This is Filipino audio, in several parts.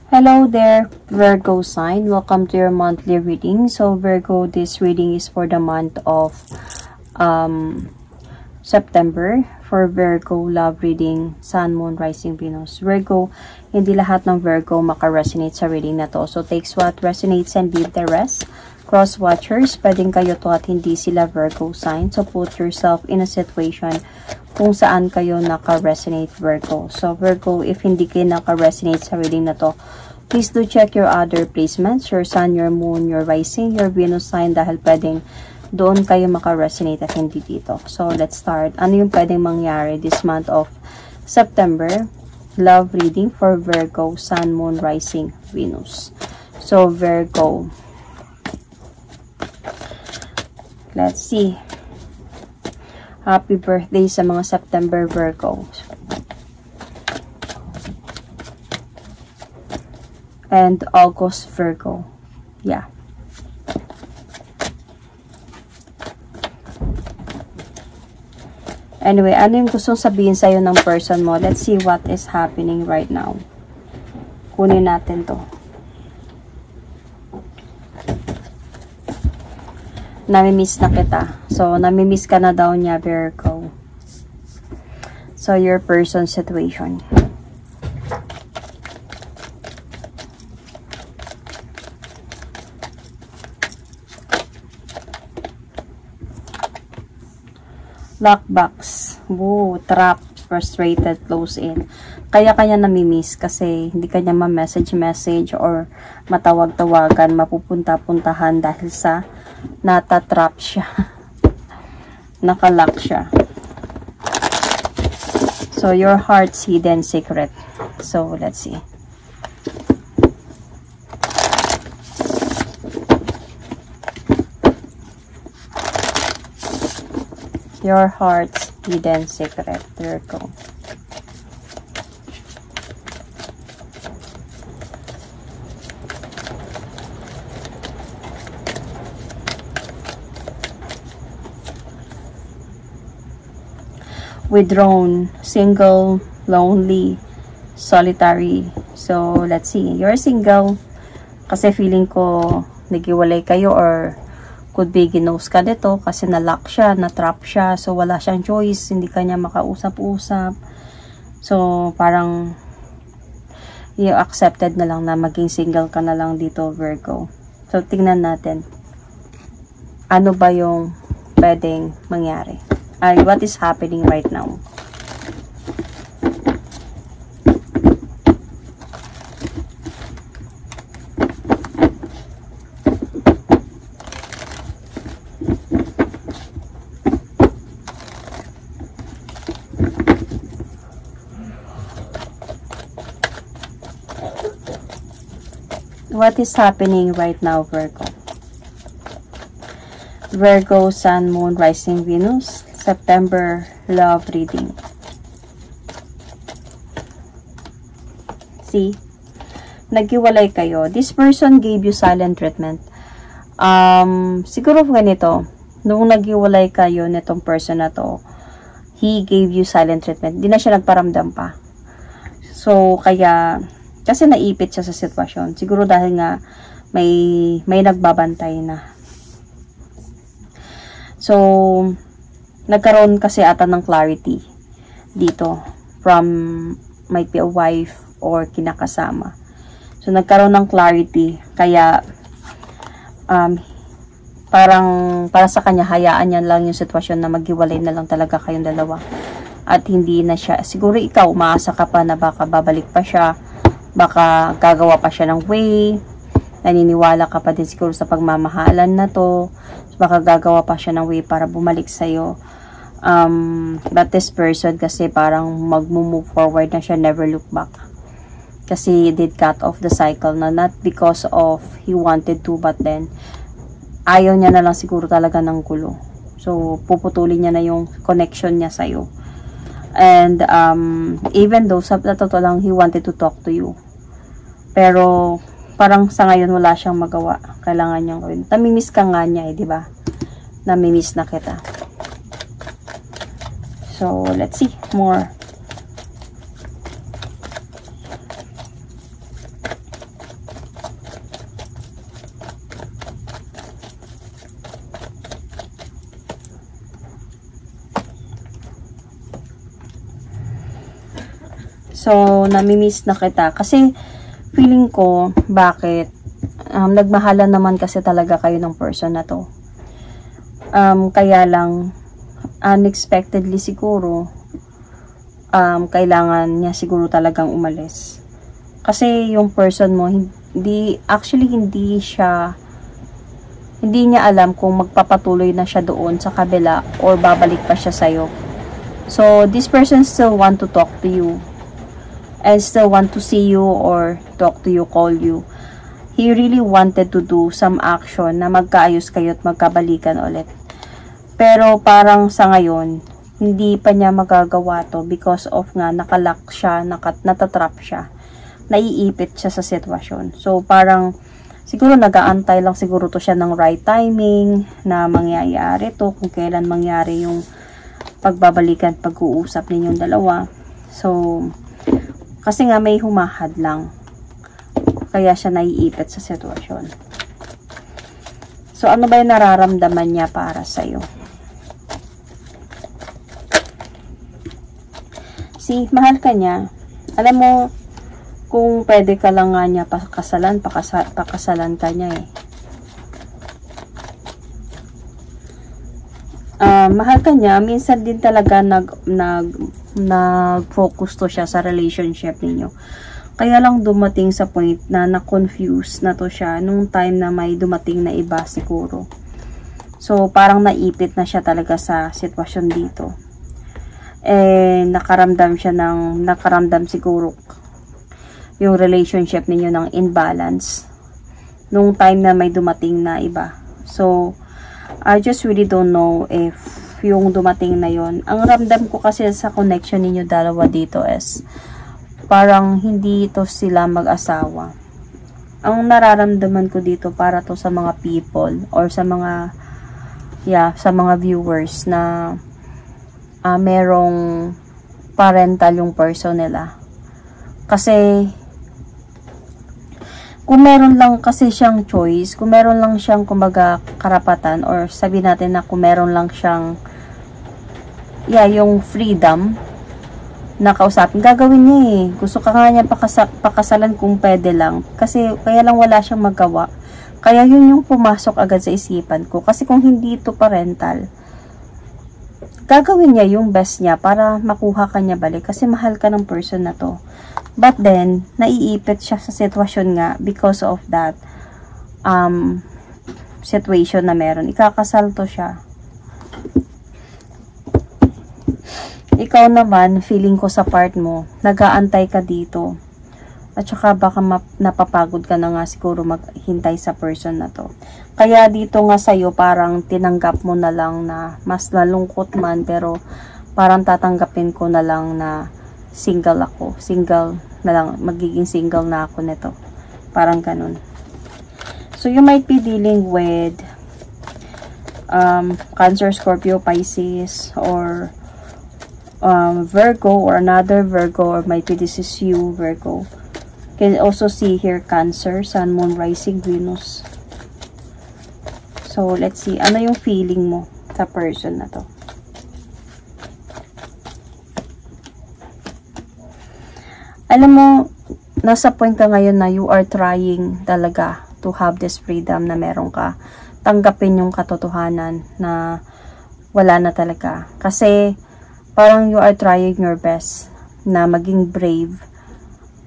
Hello there, Virgo sign. Welcome to your monthly reading. So Virgo, this reading is for the month of September. For Virgo, love reading, Sun, Moon, Rising, Venus. Virgo, hindi lahat ng Virgo maka-resonate sa reading na to. So takes what resonates and leave the rest. Cross watchers, pwedeng kayo to at hindi sila Virgo sign. So put yourself in a situation kung saan kayo naka-resonate Virgo. So Virgo, if hindi kayo naka-resonate sa reading na to, please do check your other placements, your Sun, your Moon, your Rising, your Venus sign, dahil pwedeng doon kayo maka-resonate at hindi dito. So let's start. Ano yung pwedeng mangyari this month of September? Love reading for Virgo, Sun, Moon, Rising, Venus. So Virgo, let's see. Happy birthday sa mga September Virgo. And August Virgo. Yeah. Anyway, ano yung gustong sabihin sa'yo ng person mo? Let's see what is happening right now. Kunin natin to. Namimiss na kita. So, namimiss ka na daw niya, Virgo. So, your person situation. Lockbox. Woo, trap, frustrated, close in. Kaya namimiss kasi hindi kanya ma-message or matawag-tawagan, mapupunta-puntahan dahil sa natatrap siya. Nakalock siya. So, your heart's hidden secret. So, let's see. Your heart's hidden secret, Virgo. Withdrawn, single, lonely, solitary. So, let's see. You're single kasi feeling ko nagiwalay kayo or could be ginos ka dito kasi na-lock siya, na-trap siya. So, wala siyang choice. Hindi kanya makausap-usap. So, parang you accepted na lang na maging single ka na lang dito, Virgo. So, tingnan natin. Ano ba yung pwedeng mangyari? What is happening right now? What is happening right now, Virgo? Virgo, Sun, Moon, Rising, Venus. September love reading. See? Naghiwalay kayo. This person gave you silent treatment. Siguro ganito. Nung naghiwalay kayo nitong person na to, he gave you silent treatment. Di na siya nagparamdam pa. So, kaya kasi naipit siya sa sitwasyon. Siguro dahil nga may nagbabantay na. So, nagkaroon kasi ata ng clarity dito from might be a wife or kinakasama. So, nagkaroon ng clarity. Kaya, parang para sa kanya, hayaan niya lang yung sitwasyon na maghiwalay na lang talaga kayong dalawa. At hindi na siya, siguro ikaw, umaasa ka pa na baka babalik pa siya. Baka gagawa pa siya ng way. Naniniwala ka pa din siguro sa pagmamahalan na to. Baka gagawa pa siya ng way para bumalik sa'yo. But this person kasi parang mag-move forward na siya, never look back. Kasi he did cut off the cycle na not because of he wanted to, but then ayaw niya na lang siguro talaga ng gulo. So, puputulin niya na yung connection niya sa'yo. And, even though, sa totoo lang, he wanted to talk to you. Pero, parang sa ngayon, wala siyang magawa. Kailangan niyang gawin. Namimiss ka nga niya di ba? Namimiss na kita. So, let's see more. So, namimiss na kita. Kasi, feeling ko, bakit? Nagmahalan naman kasi talaga kayo ng person na to. Kaya lang, unexpectedly siguro, kailangan niya siguro talagang umalis. Kasi yung person mo, hindi niya alam kung magpapatuloy na siya doon sa kabila or babalik pa siya sa'yo. So, this person still want to talk to you and still want to see you or talk to you, call you. He really wanted to do some action na magkaayos kayo at magkabalikan ulit. Pero parang sa ngayon, hindi pa niya magagawa to because of nga nakalock siya, natatrap siya. Naiipit siya sa sitwasyon. So parang siguro nag-aantay lang siguro to siya ng right timing na mangyayari to, kung kailan mangyari yung pagbabalikan, pag-uusap ninyong dalawa. So kasi nga may humahad lang. Kaya siya naiipit sa sitwasyon. So ano ba yung nararamdaman niya para sa'yo? Mahal ka niya. Alam mo, kung pwede ka lang nga niya pakasalan ka niya eh. Mahal ka niya. Minsan din talaga nag-focus to siya sa relationship ninyo. Kaya lang dumating sa point na na-confuse na to siya nung time na may dumating na iba siguro. So, parang naipit na siya talaga sa sitwasyon dito. Nakaramdam siguro yung relationship ninyo ng imbalance nung time na may dumating na iba. So, I just really don't know if yung dumating na yon. Ang ramdam ko kasi sa connection ninyo dalawa dito is parang hindi ito sila mag-asawa. Ang nararamdaman ko dito para to sa mga people or sa mga viewers na merong parental yung person nila. Kasi kung meron lang kasi siyang choice, kung meron lang siyang kumbaga karapatan, or sabi natin na kung meron lang siyang yung freedom na kausapin, gagawin niya eh. Gusto ka nga niya pakasalan kung pwede lang. Kasi kaya lang wala siyang magawa. Kaya yun yung pumasok agad sa isipan ko. Kasi kung hindi ito parental, gagawin niya yung best niya para makuha ka niya balik kasi mahal ka ng person na to. But then, naiipit siya sa sitwasyon nga because of that situation na meron. Ikakasal to siya. Ikaw naman, feeling ko sa part mo, nag-aantay ka dito. At saka baka napapagod ka na nga siguro maghintay sa person na to. Kaya dito nga sa'yo, parang tinanggap mo na lang na mas nalungkot man, pero parang tatanggapin ko na lang na single ako. Single na lang, magiging single na ako nito. Parang ganun. So, you might be dealing with Cancer, Scorpio, Pisces, or Virgo, or another Virgo, or might be this is you, Virgo. Can also see here Cancer, Sun, Moon, Rising, Venus. So, let's see. Ano yung feeling mo sa person na to? Alam mo, nasa point ka ngayon na you are trying talaga to have this freedom na meron ka. Tanggapin yung katotohanan na wala na talaga. Kasi, parang you are trying your best na maging brave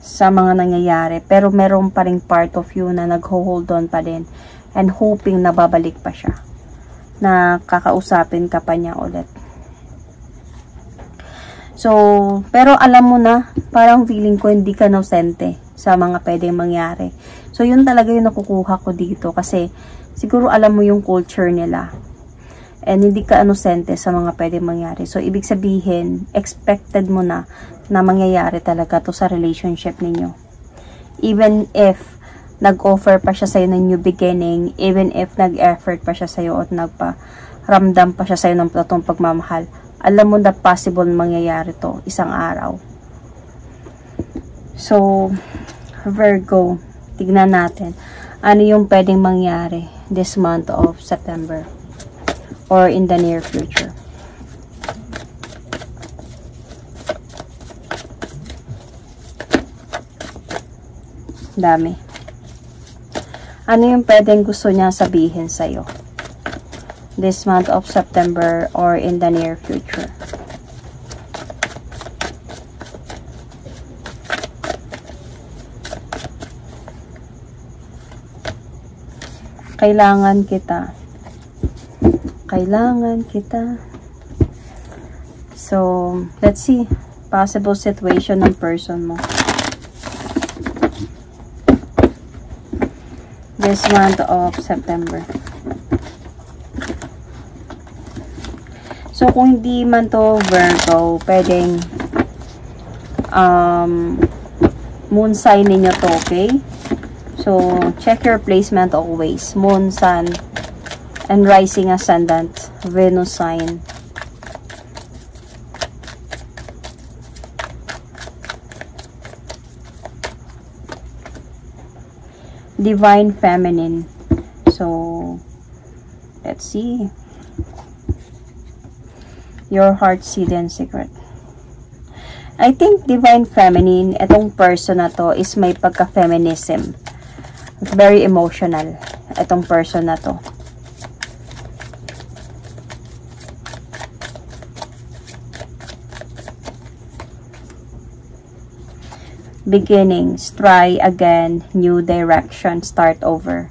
sa mga nangyayari, pero meron pa ring part of you na nag-hold on pa din and hoping na babalik pa siya, na kakausapin ka pa niya ulit. So, pero alam mo na, parang feeling ko hindi ka inosente sa mga pwedeng mangyari. So, yun talaga yung nakukuha ko dito kasi siguro alam mo yung culture nila. And hindi ka inosente sa mga pwedeng mangyari. So, ibig sabihin, expected mo na mangyayari talaga to sa relationship ninyo. Even if nag-offer pa siya sa'yo ng new beginning, even if nag-effort pa siya sa'yo at nagpa-ramdam pa siya sa'yo ng platong pagmamahal, alam mo na possible mangyayari to isang araw. So, Virgo, tignan natin ano yung pwedeng mangyari this month of September or in the near future. Dami. Ano yung pwedeng gusto niya sabihin sa'yo? This month of September or in the near future. Kailangan kita. Kailangan kita. So, let's see. Possible situation ng person mo. This month of September. So, kung hindi man to Virgo, pwedeng moon sign ninyo to, okay? So, check your placement always. Moon, sun, and rising ascendant, Venus sign. Divine Feminine. So, let's see. Your heart's hidden secret. I think Divine Feminine, itong person na to is may pagka-feminism. Very emotional. Itong person na to. Beginnings, try again, new direction, start over.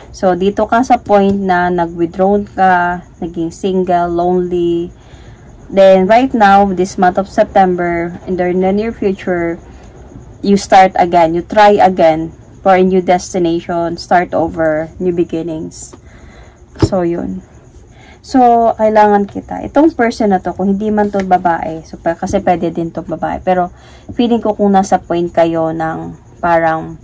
So, dito ka sa point na nag-withdrawn ka, naging single, lonely. Then, right now, this month of September, in the near future, you start again. You try again for a new destination, start over, new beginnings. So, yun. So, kailangan kita. Itong person na to, kung hindi man to babae, so, kasi pwede din to babae. Pero, feeling ko kung nasa point kayo ng parang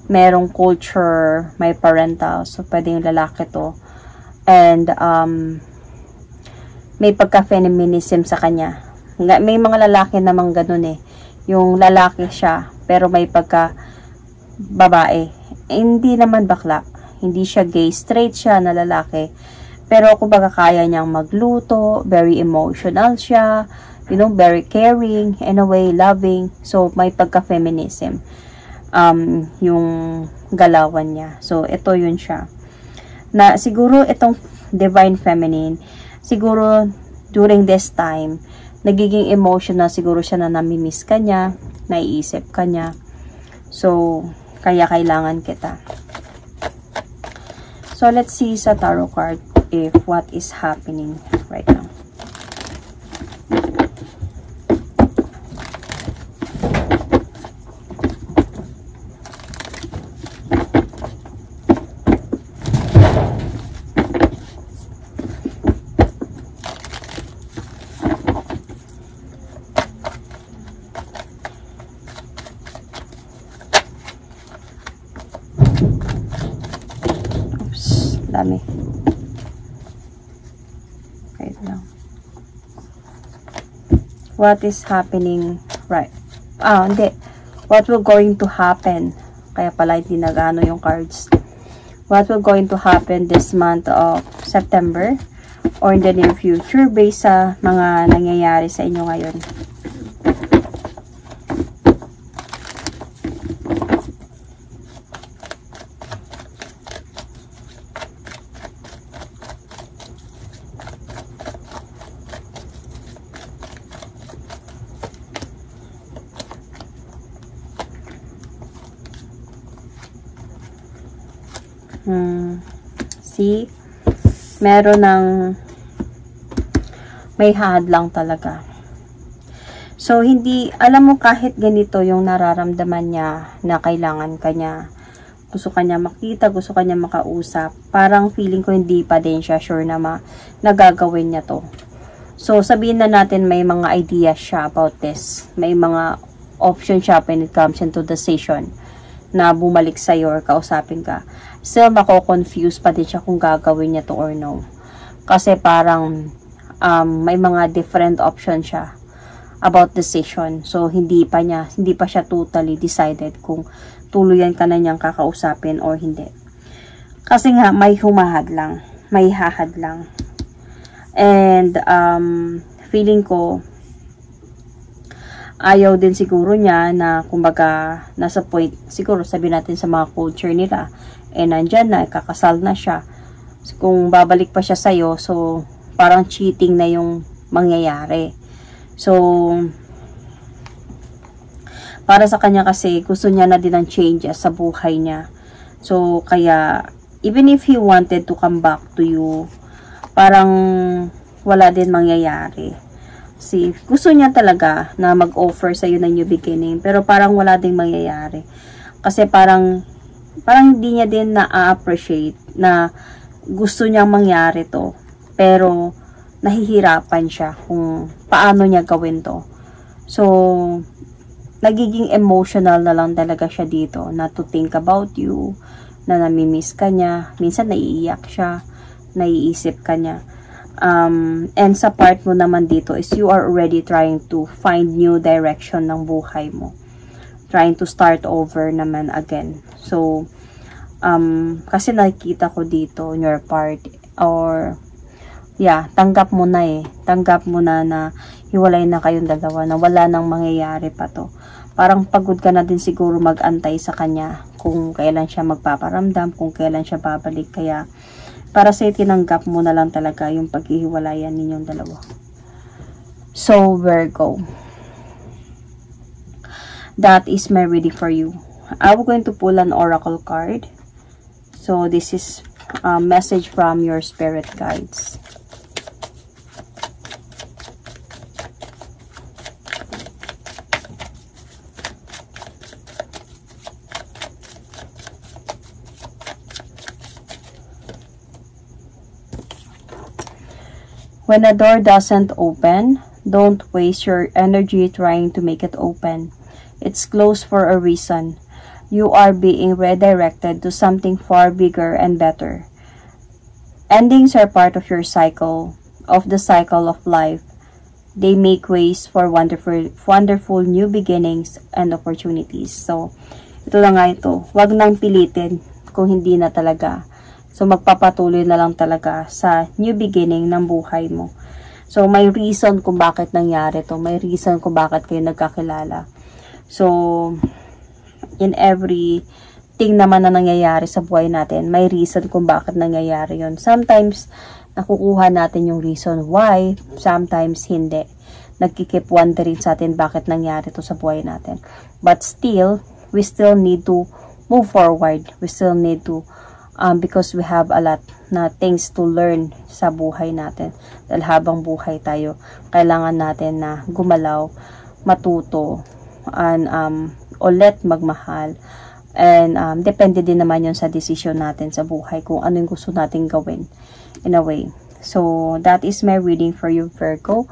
merong culture, may parental, so, pwede yung lalaki to. And, may pagka-feminism sa kanya. May mga lalaki namang ganun eh. Yung lalaki siya, pero may pagka-babae. Hindi naman bakla. Hindi siya gay. Straight siya na lalaki. Pero kumbaga kaya niyang magluto. Very emotional siya. You know, very caring. In a way, loving. So, may pagka-feminism. Yung galawan niya. So, ito yun siya. Na siguro itong Divine Feminine, siguro, during this time, nagiging emotional siguro siya na namimiss ka niya, naiisip ka niya. So, kaya kailangan kita. So, let's see sa tarot card if what is happening right now. Dami. Wait lang. What is happening right? Hindi. What will going to happen? Kaya pala hindi nagano yung cards. What will going to happen this month of September or in the near future based sa mga nangyayari sa inyo ngayon? See? Meron ng may hadlang talaga. So, hindi, alam mo kahit ganito yung nararamdaman niya na kailangan kanya, gusto kanya makita, gusto kanya makausap, parang feeling ko hindi pa din siya sure na nagagawin niya to. So, sabihin na natin may mga ideas siya about this. May mga option siya when it comes into decision na bumalik sa'yo or kausapin ka. Still, mako-confuse pa din siya kung gagawin niya to or no. Kasi parang may mga different option siya about decision. So, hindi pa siya totally decided kung tuluyan ka na niyang kakausapin or hindi. Kasi nga, may humahad lang. May hahad lang. And, feeling ko, ayaw din siguro niya na kumbaga nasa point, siguro sabihin natin sa mga culture nila, nandyan na, kakasal na siya. So, kung babalik pa siya sa'yo, so parang cheating na yung mangyayari. So, para sa kanya kasi, gusto niya na din ng changes sa buhay niya. So, kaya, even if he wanted to come back to you, parang wala din mangyayari. Kasi, gusto niya talaga na mag-offer sa'yo ng new beginning, pero parang wala din mangyayari. Kasi parang hindi niya din na-appreciate na gusto niyang mangyari to, pero nahihirapan siya kung paano niya gawin to. So, nagiging emotional na lang talaga siya dito, na to think about you, na namimiss ka niya, minsan naiiyak siya, naiisip ka niya. And sa part mo naman dito is you are already trying to find new direction ng buhay mo. Trying to start over naman again. So, kasi nakikita ko dito in your part, or yeah, tanggap mo na tanggap mo na hiwalay na kayong dalawa, na wala nang mangyayari pa to. Parang pagod ka na din siguro mag-antay sa kanya kung kailan siya magpaparamdam, kung kailan siya babalik. Kaya para sa'yo, tinanggap mo na lang talaga yung paghihiwalayan ninyong dalawa. So, Virgo, that is my reading for you. I'm going to pull an oracle card. So, this is a message from your spirit guides. When a door doesn't open, don't waste your energy trying to make it open. It's closed for a reason. You are being redirected to something far bigger and better. Endings are part of your cycle, of the cycle of life. They make ways for wonderful new beginnings and opportunities. So, ito na nga ito. Huwag nang pilitin kung hindi na talaga. So, magpapatuloy na lang talaga sa new beginning ng buhay mo. So, may reason kung bakit nangyari to. May reason kung bakit kayo nagkakilala. So, in everything naman na nangyayari sa buhay natin, may reason kung bakit nangyayari yon. Sometimes, nakukuha natin yung reason why. Sometimes, hindi. Nagkikeep wondering sa atin bakit nangyari to sa buhay natin. But still, we still need to move forward. We still need to because we have a lot na things to learn sa buhay natin. Dahil habang buhay tayo, kailangan natin na gumalaw, matuto, and ulit magmahal. And depende din naman yun sa desisyon natin sa buhay, kung ano yung gusto natin gawin in a way. So, that is my reading for you, Virgo.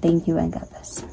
Thank you and God bless.